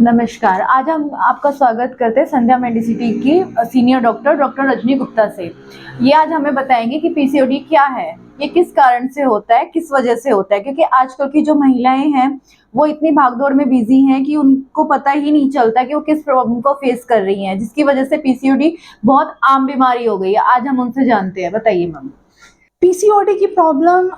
नमस्कार। आज हम आपका स्वागत करते हैं संध्या मेडिसिटी की सीनियर डॉक्टर रजनी गुप्ता से। ये आज हमें बताएंगे कि पीसीओडी क्या है, ये किस कारण से होता है, किस वजह से होता है। क्योंकि आजकल की जो महिलाएं हैं वो इतनी भागदौड़ में बिजी हैं कि उनको पता ही नहीं चलता कि वो किस प्रॉब्लम को फेस कर रही हैं, जिसकी वजह से पीसीओडी बहुत आम बीमारी हो गई है। आज हम उनसे जानते हैं। बताइए मैम। पीसीओडी की प्रॉब्लम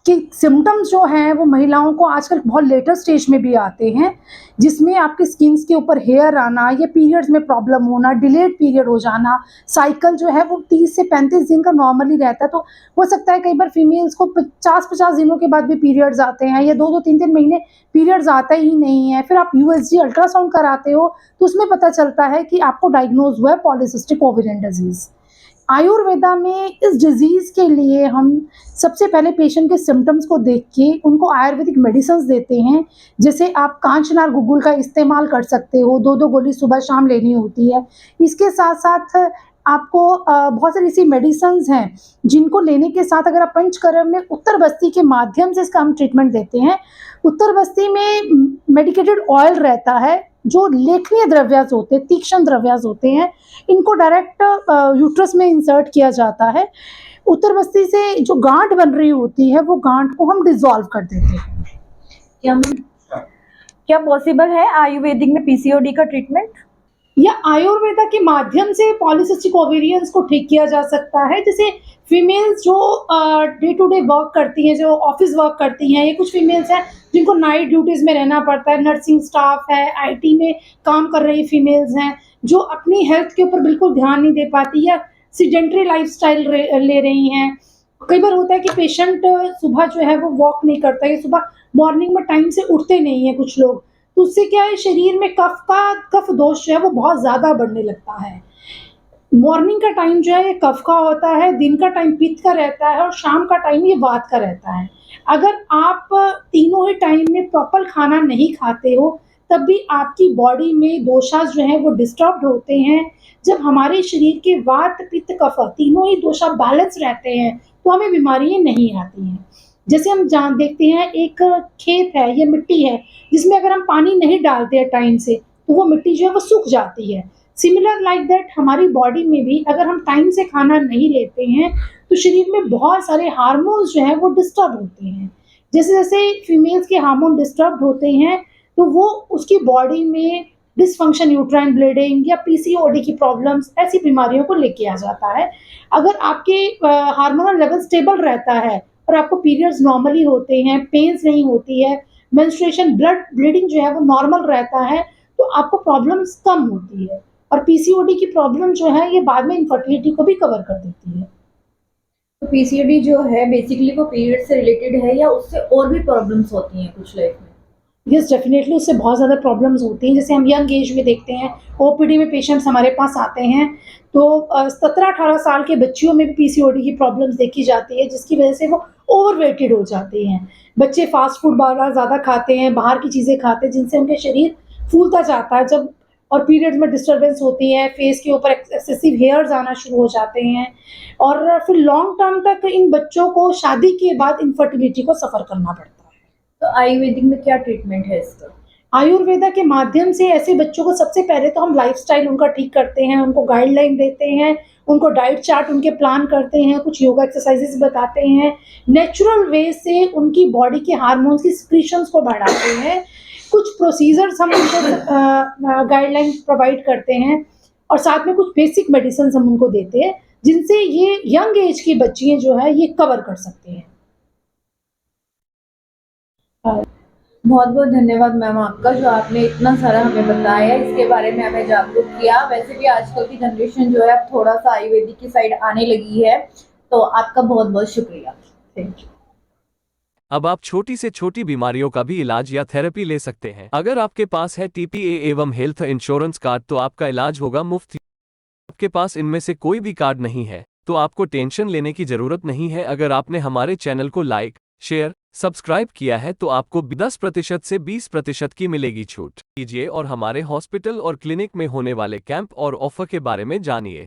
के सिम्टम्स जो हैं वो महिलाओं को आजकल बहुत लेटर स्टेज में भी आते हैं, जिसमें आपकी स्किन्स के ऊपर हेयर आना या पीरियड्स में प्रॉब्लम होना, डिलेड पीरियड हो जाना, साइकिल जो है वो 30 से 35 दिन का नॉर्मली रहता है। तो हो सकता है कई बार फीमेल्स को 50-50 दिनों के बाद भी पीरियड्स आते हैं या 2-2 3-3 महीने पीरियड्स आता ही नहीं है। फिर आप यूएसजी अल्ट्रासाउंड कराते हो तो उसमें पता चलता है कि आपको डायग्नोज हुआ है पॉलीसिस्टिक ओवेरियन डिजीज़। आयुर्वेदा में इस डिजीज़ के लिए हम सबसे पहले पेशेंट के सिम्टम्स को देख के उनको आयुर्वेदिक मेडिसिन्स देते हैं। जैसे आप कांचनार गुग्गुल का इस्तेमाल कर सकते हो, 2-2 गोली सुबह शाम लेनी होती है। इसके साथ-साथ आपको बहुत सारी ऐसी मेडिसिन्स हैं जिनको लेने के साथ अगर आप पंचकर्म में उत्तर बस्ती के माध्यम से इसका हम ट्रीटमेंट देते हैं। उत्तर बस्ती में मेडिकेटेड ऑयल रहता है, जो लेखनीय द्रव्यास होते हैं, तीक्ष्ण द्रव्यास होते हैं, इनको डायरेक्ट यूट्रस में इंसर्ट किया जाता है। उत्तर बस्ती से जो गांठ बन रही होती है वो गांठ को हम डिसॉल्व कर देते हैं। क्या क्या पॉसिबल है आयुर्वेदिक में पीसीओडी का ट्रीटमेंट? या आयुर्वेदा के माध्यम से पॉलीसिस्टिक ओवेरियंस को ठीक किया जा सकता है। जैसे फीमेल्स जो डे टू डे वर्क करती हैं, जो ऑफिस वर्क करती हैं, ये कुछ फीमेल्स हैं जिनको नाइट ड्यूटीज़ में रहना पड़ता है, नर्सिंग स्टाफ है, आईटी में काम कर रही फीमेल्स हैं, जो अपनी हेल्थ के ऊपर बिल्कुल ध्यान नहीं दे पाती या सीडेंटरी लाइफस्टाइल ले रही हैं। कई बार होता है कि पेशेंट सुबह जो है वो वॉक नहीं करता है, सुबह मॉर्निंग में टाइम से उठते नहीं हैं कुछ लोग, तो उससे क्या है शरीर में कफ दोष जो है वो बहुत ज़्यादा बढ़ने लगता है। मॉर्निंग का टाइम जो है ये कफ का होता है, दिन का टाइम पित्त का रहता है और शाम का टाइम ये वात का रहता है। अगर आप तीनों ही टाइम में प्रॉपर खाना नहीं खाते हो, तब भी आपकी बॉडी में दोषास जो हैं वो डिस्टर्ब्ड होते हैं। जब हमारे शरीर के वात, पित्त, कफ तीनों ही दोषा बैलेंस रहते हैं, तो हमें बीमारियाँ नहीं आती हैं। जैसे हम देखते हैं एक खेत है, ये मिट्टी है, जिसमें अगर हम पानी नहीं डालते हैं टाइम से, तो वो मिट्टी जो है वो सूख जाती है। सिमिलर लाइक दैट हमारी बॉडी में भी अगर हम टाइम से खाना नहीं लेते हैं, तो शरीर में बहुत सारे हार्मोन्स जो हैं वो डिस्टर्ब होते हैं। जैसे-जैसे फीमेल्स के हार्मोन डिस्टर्ब होते हैं, तो वो उसकी बॉडी में डिसफंक्शन, यूट्राइन ब्लीडिंग या पीसीओडी की प्रॉब्लम्स, ऐसी बीमारियों को लेके आ जाता है। अगर आपके हार्मोनल लेवल स्टेबल रहता है और आपको पीरियड्स नॉर्मली होते हैं, पेन्स नहीं होती है, मेंस्ट्रुएशन ब्लीडिंग जो है वो नॉर्मल रहता है, तो आपको प्रॉब्लम्स कम होती है। और पीसीओडी की प्रॉब्लम जो है ये बाद में इनफर्टिलिटी को भी कवर कर देती है। तो पीसीओडी जो है बेसिकली वो पीरियड से रिलेटेड है या उससे और भी प्रॉब्लम्स होती हैं कुछ लाइफ में? यस, डेफिनेटली उससे बहुत ज़्यादा प्रॉब्लम्स होती हैं। जैसे हम यंग एज में देखते हैं, ओपीडी में पेशेंट्स हमारे पास आते हैं, तो 17-18 साल के बच्चियों में भी पीसीओडी की प्रॉब्लम्स देखी जाती है, जिसकी वजह से वो ओवरवेटेड हो जाते हैं। बच्चे फास्ट फूड बड़ा ज़्यादा खाते हैं, बाहर की चीज़ें खाते हैं, जिनसे उनके शरीर फूलता जाता है। जब और पीरियड्स में डिस्टर्बेंस होती है, फेस के ऊपर एक्सेसिव हेयर्स आना शुरू हो जाते हैं और फिर लॉन्ग टर्म तक इन बच्चों को शादी के बाद इनफर्टिलिटी को सफ़र करना पड़ता है। तो आयुर्वेदिक में क्या ट्रीटमेंट है इसका? आयुर्वेदा के माध्यम से ऐसे बच्चों को सबसे पहले तो हम लाइफ़स्टाइल उनका ठीक करते हैं, उनको गाइडलाइन देते हैं, उनको डाइट चार्ट उनके प्लान करते हैं, कुछ योगा एक्सरसाइज़ेज़ बताते हैं, नेचुरल वे से उनकी बॉडी के हार्मोन्स की सिक्रीशंस को बढ़ाते हैं, कुछ प्रोसीजर्स हम उनको गाइडलाइन प्रोवाइड करते हैं और साथ में कुछ बेसिक मेडिसिन्स हम उनको देते हैं, जिनसे ये यंग एज की बच्चियाँ जो है ये कवर कर सकते हैं। बहुत बहुत धन्यवाद मैम आपका, जो आपने इतना सारा हमें बताया, इसके बारे में हमें जागरूक किया। वैसे भी आजकल की जनरेशन जो है अब थोड़ा सा आयुर्वेदिक की साइड आने लगी है, तो आपका बहुत बहुत शुक्रिया। Thank you. अब आप छोटी से छोटी बीमारियों का भी इलाज या थेरेपी ले सकते हैं। अगर आपके पास है टीपीए एवं हेल्थ इंश्योरेंस कार्ड तो आपका इलाज होगा मुफ्त। आपके पास इनमें से कोई भी कार्ड नहीं है तो आपको टेंशन लेने की जरूरत नहीं है। अगर आपने हमारे चैनल को लाइक, शेयर, सब्सक्राइब किया है तो आपको 10% से 20% की मिलेगी छूट। कीजिए और हमारे हॉस्पिटल और क्लिनिक में होने वाले कैंप और ऑफर के बारे में जानिए।